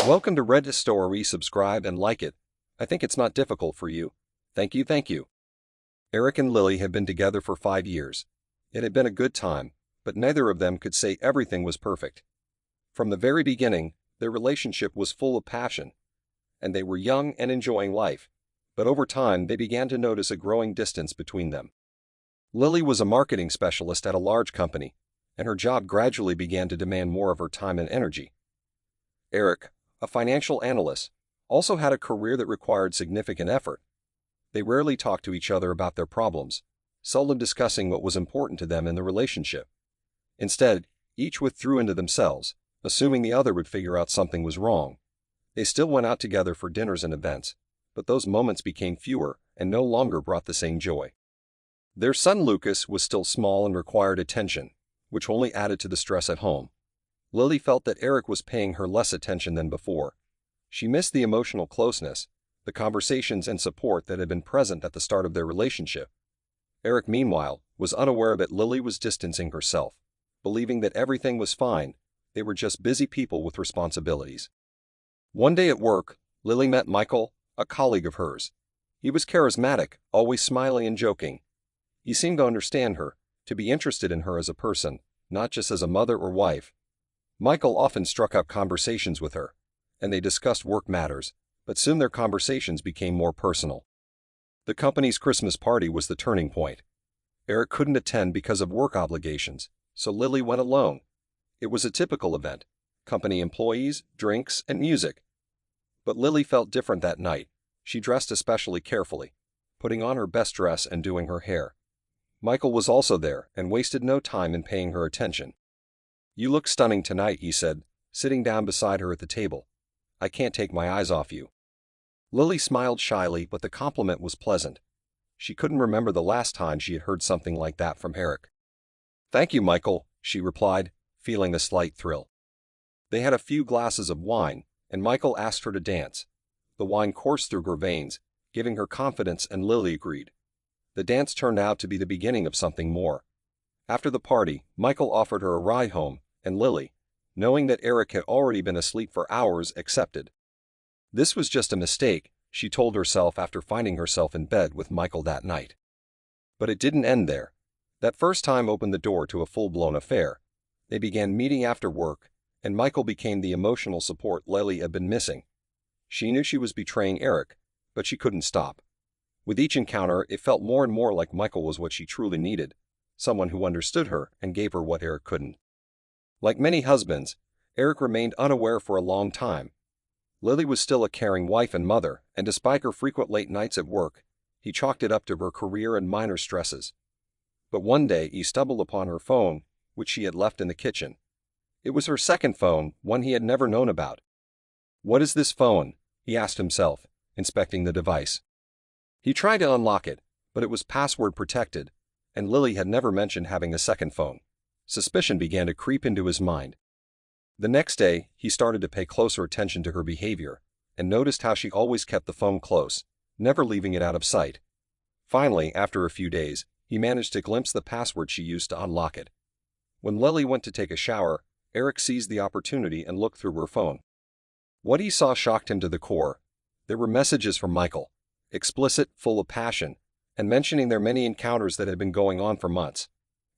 Welcome to lovestory. Subscribe and like it. I think it's not difficult for you. Thank you, thank you. Eric and Lily had been together for 5 years. It had been a good time, but neither of them could say everything was perfect. From the very beginning, their relationship was full of passion, and they were young and enjoying life. But over time, they began to notice a growing distance between them. Lily was a marketing specialist at a large company, and her job gradually began to demand more of her time and energy. Eric, a financial analyst, also had a career that required significant effort. They rarely talked to each other about their problems, seldom discussing what was important to them in the relationship. Instead, each withdrew into themselves, assuming the other would figure out something was wrong. They still went out together for dinners and events, but those moments became fewer and no longer brought the same joy. Their son Lucas was still small and required attention, which only added to the stress at home. Lily felt that Eric was paying her less attention than before. She missed the emotional closeness, the conversations and support that had been present at the start of their relationship. Eric, meanwhile, was unaware that Lily was distancing herself, believing that everything was fine. They were just busy people with responsibilities. One day at work, Lily met Michael, a colleague of hers. He was charismatic, always smiling and joking. He seemed to understand her, to be interested in her as a person, not just as a mother or wife. Michael often struck up conversations with her, and they discussed work matters, but soon their conversations became more personal. The company's Christmas party was the turning point. Eric couldn't attend because of work obligations, so Lily went alone. It was a typical event: company employees, drinks, and music. But Lily felt different that night. She dressed especially carefully, putting on her best dress and doing her hair. Michael was also there and wasted no time in paying her attention. "You look stunning tonight," he said, sitting down beside her at the table. "I can't take my eyes off you." Lily smiled shyly, but the compliment was pleasant. She couldn't remember the last time she had heard something like that from Eric. "Thank you, Michael," she replied, feeling a slight thrill. They had a few glasses of wine, and Michael asked her to dance. The wine coursed through her veins, giving her confidence, and Lily agreed. The dance turned out to be the beginning of something more. After the party, Michael offered her a ride home, and Lily, knowing that Eric had already been asleep for hours, accepted. This was just a mistake, she told herself after finding herself in bed with Michael that night. But it didn't end there. That first time opened the door to a full-blown affair. They began meeting after work, and Michael became the emotional support Lily had been missing. She knew she was betraying Eric, but she couldn't stop. With each encounter, it felt more and more like Michael was what she truly needed, someone who understood her and gave her what Eric couldn't. Like many husbands, Eric remained unaware for a long time. Lily was still a caring wife and mother, and despite her frequent late nights at work, he chalked it up to her career and minor stresses. But one day he stumbled upon her phone, which she had left in the kitchen. It was her second phone, one he had never known about. "What is this phone?" he asked himself, inspecting the device. He tried to unlock it, but it was password protected, and Lily had never mentioned having a second phone. Suspicion began to creep into his mind. The next day, he started to pay closer attention to her behavior, and noticed how she always kept the phone close, never leaving it out of sight. Finally, after a few days, he managed to glimpse the password she used to unlock it. When Lily went to take a shower, Eric seized the opportunity and looked through her phone. What he saw shocked him to the core. There were messages from Michael, explicit, full of passion, and mentioning their many encounters that had been going on for months.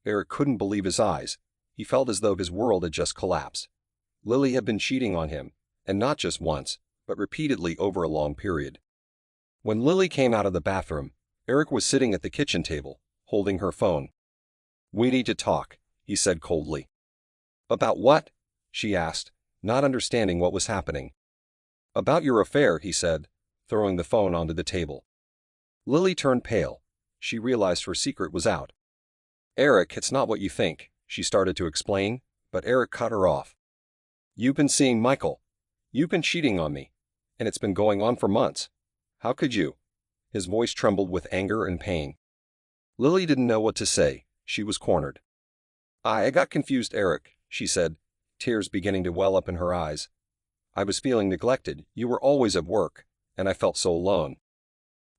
Eric couldn't believe his eyes. He felt as though his world had just collapsed. Lily had been cheating on him, and not just once, but repeatedly over a long period. When Lily came out of the bathroom, Eric was sitting at the kitchen table, holding her phone. "We need to talk," he said coldly. "About what?" she asked, not understanding what was happening. "About your affair," he said, throwing the phone onto the table. Lily turned pale. She realized her secret was out. "Eric, it's not what you think," she started to explain, but Eric cut her off. "You've been seeing Michael. You've been cheating on me, and it's been going on for months. How could you?" His voice trembled with anger and pain. Lily didn't know what to say. She was cornered. I got confused, Eric," she said, tears beginning to well up in her eyes. "I was feeling neglected. You were always at work, and I felt so alone.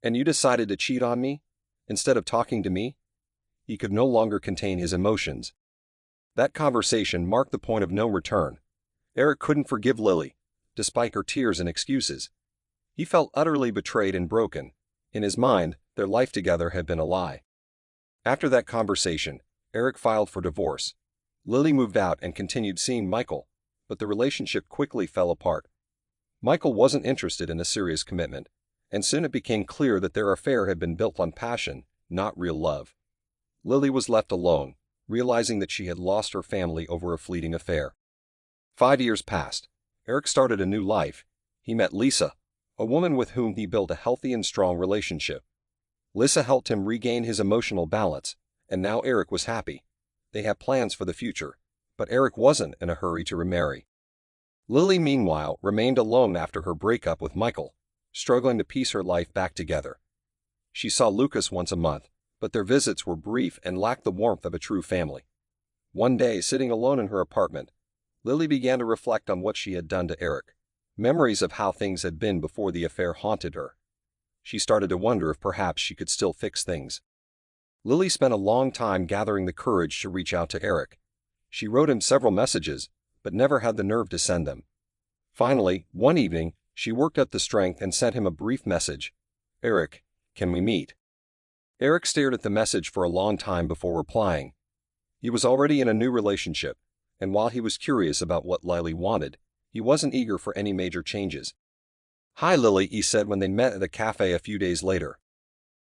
And you decided to cheat on me, instead of talking to me?" He could no longer contain his emotions. That conversation marked the point of no return. Eric couldn't forgive Lily, despite her tears and excuses. He felt utterly betrayed and broken. In his mind, their life together had been a lie. After that conversation, Eric filed for divorce. Lily moved out and continued seeing Michael, but the relationship quickly fell apart. Michael wasn't interested in a serious commitment, and soon it became clear that their affair had been built on passion, not real love. Lily was left alone, realizing that she had lost her family over a fleeting affair. 5 years passed. Eric started a new life. He met Lisa, a woman with whom he built a healthy and strong relationship. Lisa helped him regain his emotional balance, and now Eric was happy. They had plans for the future, but Eric wasn't in a hurry to remarry. Lily, meanwhile, remained alone after her breakup with Michael, struggling to piece her life back together. She saw Lucas once a month, but their visits were brief and lacked the warmth of a true family. One day, sitting alone in her apartment, Lily began to reflect on what she had done to Eric. Memories of how things had been before the affair haunted her. She started to wonder if perhaps she could still fix things. Lily spent a long time gathering the courage to reach out to Eric. She wrote him several messages, but never had the nerve to send them. Finally, one evening, she worked up the strength and sent him a brief message. "Eric, can we meet?" Eric stared at the message for a long time before replying. He was already in a new relationship, and while he was curious about what Lily wanted, he wasn't eager for any major changes. "Hi, Lily," he said when they met at a cafe a few days later.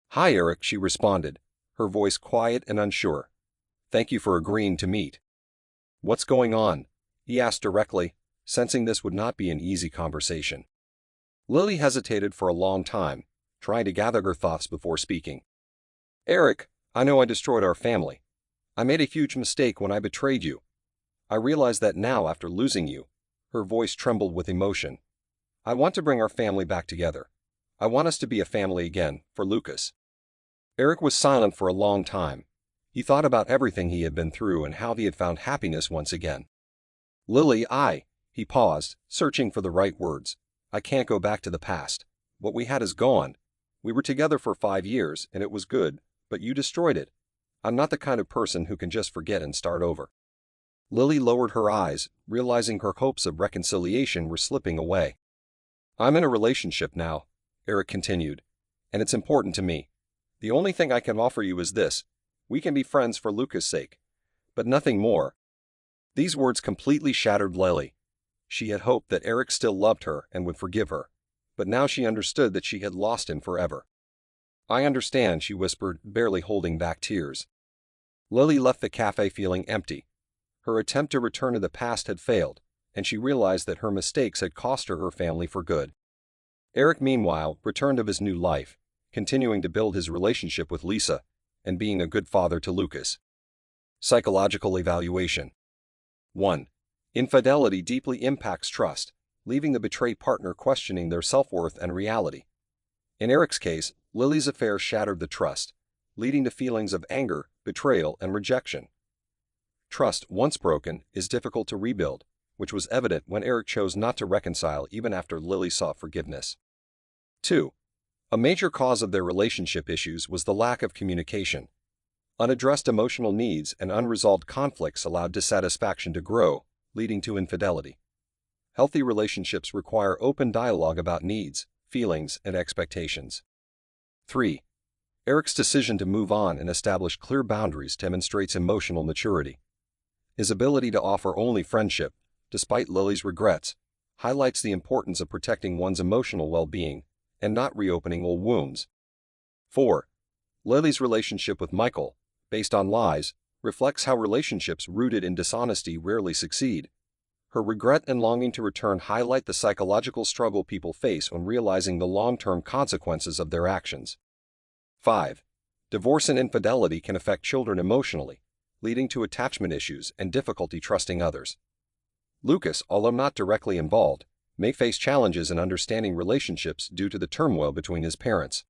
"Hi, Eric," she responded, her voice quiet and unsure. "Thank you for agreeing to meet." "What's going on?" he asked directly, sensing this would not be an easy conversation. Lily hesitated for a long time, trying to gather her thoughts before speaking. "Eric, I know I destroyed our family. I made a huge mistake when I betrayed you. I realize that now after losing you." Her voice trembled with emotion. "I want to bring our family back together. I want us to be a family again, for Lucas." Eric was silent for a long time. He thought about everything he had been through and how he had found happiness once again. "Lily, he paused, searching for the right words. "I can't go back to the past. What we had is gone. We were together for 5 years, and it was good, but you destroyed it. I'm not the kind of person who can just forget and start over." Lily lowered her eyes, realizing her hopes of reconciliation were slipping away. "I'm in a relationship now," Eric continued, "and it's important to me. The only thing I can offer you is this. We can be friends for Lucas' sake, but nothing more." These words completely shattered Lily. She had hoped that Eric still loved her and would forgive her, but now she understood that she had lost him forever. "I understand," she whispered, barely holding back tears. Lily left the cafe feeling empty. Her attempt to return to the past had failed, and she realized that her mistakes had cost her family for good. Eric, meanwhile, returned to his new life, continuing to build his relationship with Lisa and being a good father to Lucas. Psychological evaluation. 1. Infidelity deeply impacts trust, leaving the betrayed partner questioning their self-worth and reality. In Eric's case, Lily's affair shattered the trust, leading to feelings of anger, betrayal, and rejection. Trust, once broken, is difficult to rebuild, which was evident when Eric chose not to reconcile even after Lily sought forgiveness. 2. A major cause of their relationship issues was the lack of communication. Unaddressed emotional needs and unresolved conflicts allowed dissatisfaction to grow, leading to infidelity. Healthy relationships require open dialogue about needs, feelings, and expectations. 3. Eric's decision to move on and establish clear boundaries demonstrates emotional maturity. His ability to offer only friendship, despite Lily's regrets, highlights the importance of protecting one's emotional well-being and not reopening old wounds. 4. Lily's relationship with Michael, based on lies, reflects how relationships rooted in dishonesty rarely succeed. Her regret and longing to return highlight the psychological struggle people face when realizing the long-term consequences of their actions. 5. Divorce and infidelity can affect children emotionally, leading to attachment issues and difficulty trusting others. Lucas, although not directly involved, may face challenges in understanding relationships due to the turmoil between his parents.